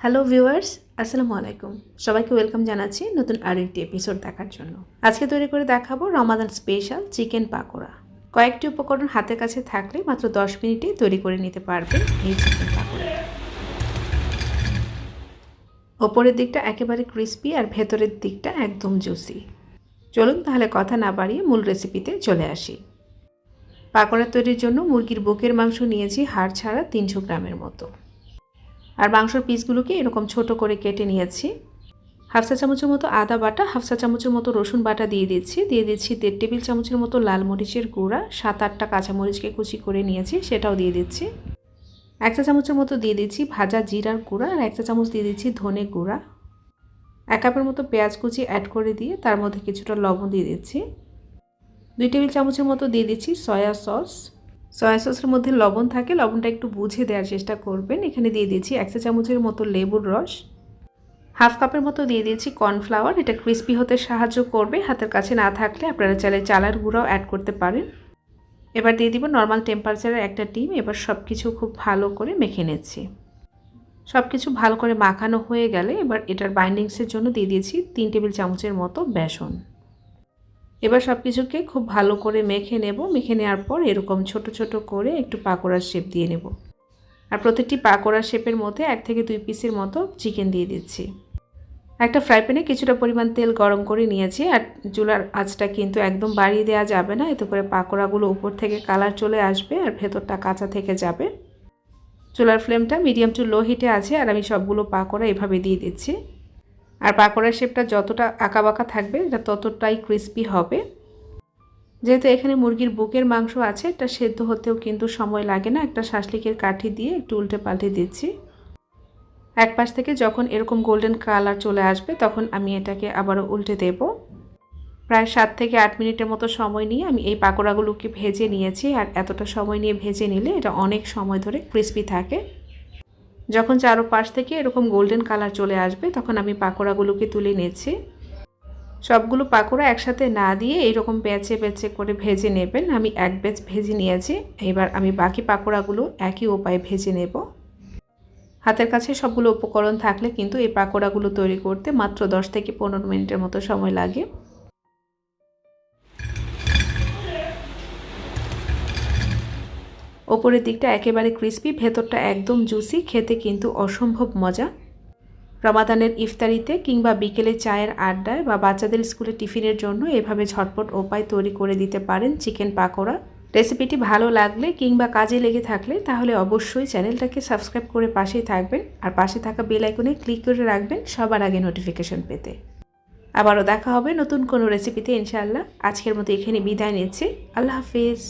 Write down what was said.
Hello viewers, আসসালামু আলাইকুম। সবাইকে ওয়েলকাম জানাচ্ছি নতুন আরেকটি এপিসোড দেখার জন্য। আজকে তৈরি করে দেখাবো রমাদান স্পেশাল চিকেন পাকোড়া। কয়েকটি উপকরণ হাতের কাছে থাকলে মাত্র 10 মিনিটেই তৈরি করে নিতে পারবেন এই চিকেন পাকোড়া। ওপরের দিকটা একেবারে ক্রিস্পি আর ভেতরের দিকটা একদম জুসি। চলুন তাহলে কথা না বাড়িয়ে মূল রেসিপিতে চলে আসি। পাকোড়া তৈরির জন্য মুরগির বুকের মাংস নিয়েছি হাড় ছাড়া 300 গ্রামের মতো। আর মাংসের পিসগুলোকে এরকম ছোট করে কেটে নিয়েছি। হাফ চা চামচের মতো আদা বাটা, হাফ চা চামচের মতো রসুন বাটা দিয়ে দিচ্ছি 1.5 টেবিল চামচের মতো লাল মরিচের গুঁড়া, 7-8টা কাঁচামরিচকে কুচি করে নিয়েছি সেটাও দিয়ে দিচ্ছি। 1 চা চামচের মতো দিয়ে দিচ্ছি ভাজা জিরার গুঁড়া আর 1 চা চামচ দিয়ে দিচ্ছি ধনে গুঁড়া। 1 কাপের মতো পেঁয়াজ কুচি অ্যাড করে দিয়ে তার মধ্যে কিছুটা লবণ দিয়ে দিচ্ছি। 2 টেবিল চামচের মতো দিয়ে দিচ্ছি সয়া সস। সয়া সসের মধ্যে লবণ থাকে, লবণটা একটু বুঝে দেওয়ার চেষ্টা করবেন। এখানে দিয়ে দিচ্ছি 1 চা চামচের মতো লেবুর রস। হাফ কাপের মতো দিয়ে দিয়েছি কর্নফ্লাওয়ার, এটা ক্রিস্পি হতে সাহায্য করবে। হাতের কাছে না থাকলে আপনারা চাইলে চালের গুঁড়াও অ্যাড করতে পারেন। এবার দিয়ে দিব নর্মাল টেম্পারেচারের একটা ডিম। এবার সব কিছু খুব ভালো করে মেখে নিচ্ছি। সব কিছু ভালো করে মাখানো হয়ে গেলে এবার এটার বাইন্ডিংসের জন্য দিয়ে দিয়েছি 3 টেবিল চামচের মতো বেসন। এবার সব কিছুকে খুব ভালো করে মেখে নেব। মেখে নেওয়ার পর এরকম ছোট ছোট করে একটু পাকোড়ার শেপ দিয়ে নেব। আর প্রত্যেকটি পাকোড়ার শেপের মধ্যে 1 থেকে 2 পিসের মতো চিকেন দিয়ে দিচ্ছি। একটা ফ্রাই প্যানে কিছুটা পরিমাণ তেল গরম করে নিয়েছি। আর চুলার আঁচটা কিন্তু একদম বাড়িয়ে দেওয়া যাবে না, এতে করে পাকোড়াগুলো উপর থেকে কালার চলে আসবে আর ভেতরটা কাঁচা থেকে যাবে। চুলার ফ্লেমটা মিডিয়াম টু লো হিটে আছে আর আমি সবগুলো পাকোড়া এভাবে দিয়ে দিচ্ছি। আর পাকোড়ার শেপটা যতটা আঁকাবাঁকা থাকবে এটা ততটাই ক্রিস্পি হবে। যেহেতু এখানে মুরগির বুকের মাংস আছে, এটা সেদ্ধ হতেও কিন্তু সময় লাগে না। একটা শাসলিকের কাঠি দিয়ে একটু উল্টে পাল্টে দিচ্ছি। এক পাশ থেকে যখন এরকম গোল্ডেন কালার চলে আসবে তখন আমি এটাকে আবারও উল্টে দেব। প্রায় 7 থেকে 8 মিনিটের মতো সময় নিয়ে আমি এই পাকোড়াগুলোকে ভেজে নিয়েছি। আর এতটা সময় নিয়ে ভেজে নিলে এটা অনেক সময় ধরে ক্রিস্পি থাকে। যখন চারপাশ থেকে এরকম গোল্ডেন কালার চলে আসবে তখন আমি পাকোড়াগুলোকে তুলে নিয়েছি। সবগুলো পাকোড়া একসাথে না দিয়ে এইরকম বেঁচে বেঁচে করে ভেজে নেবেন। আমি এক ব্যাচ ভেজে নিয়েছি। এবার আমি বাকি পাকোড়াগুলো একই উপায়ে ভেজে নেব। হাতের কাছে সবগুলো উপকরণ থাকলে কিন্তু এই পাকোড়াগুলো তৈরি করতে মাত্র 10 থেকে 15 মিনিটের মতো সময় লাগে। ওপরের দিকটা একেবারে ক্রিস্পি, ভেতরটা একদম জুসি, খেতে কিন্তু অসম্ভব মজা। রমাদানের ইফতারিতে কিংবা বিকেলে চায়ের আড্ডায় বা বাচ্চাদের স্কুলে টিফিনের জন্য এভাবে ঝটপট উপায় তৈরি করে দিতে পারেন চিকেন পাকোড়া। রেসিপিটি ভালো লাগলে কিংবা কাজে লেগে থাকলে তাহলে অবশ্যই চ্যানেলটাকে সাবস্ক্রাইব করে পাশেই থাকবেন আর পাশে থাকা বেল আইকনে ক্লিক করে রাখবেন সবার আগে নোটিফিকেশন পেতে। আবারও দেখা হবে নতুন কোনো রেসিপিতে ইনশাআল্লাহ। আজকের মতো এখানে বিদায় নিচ্ছি। আল্লাহ হাফিজ।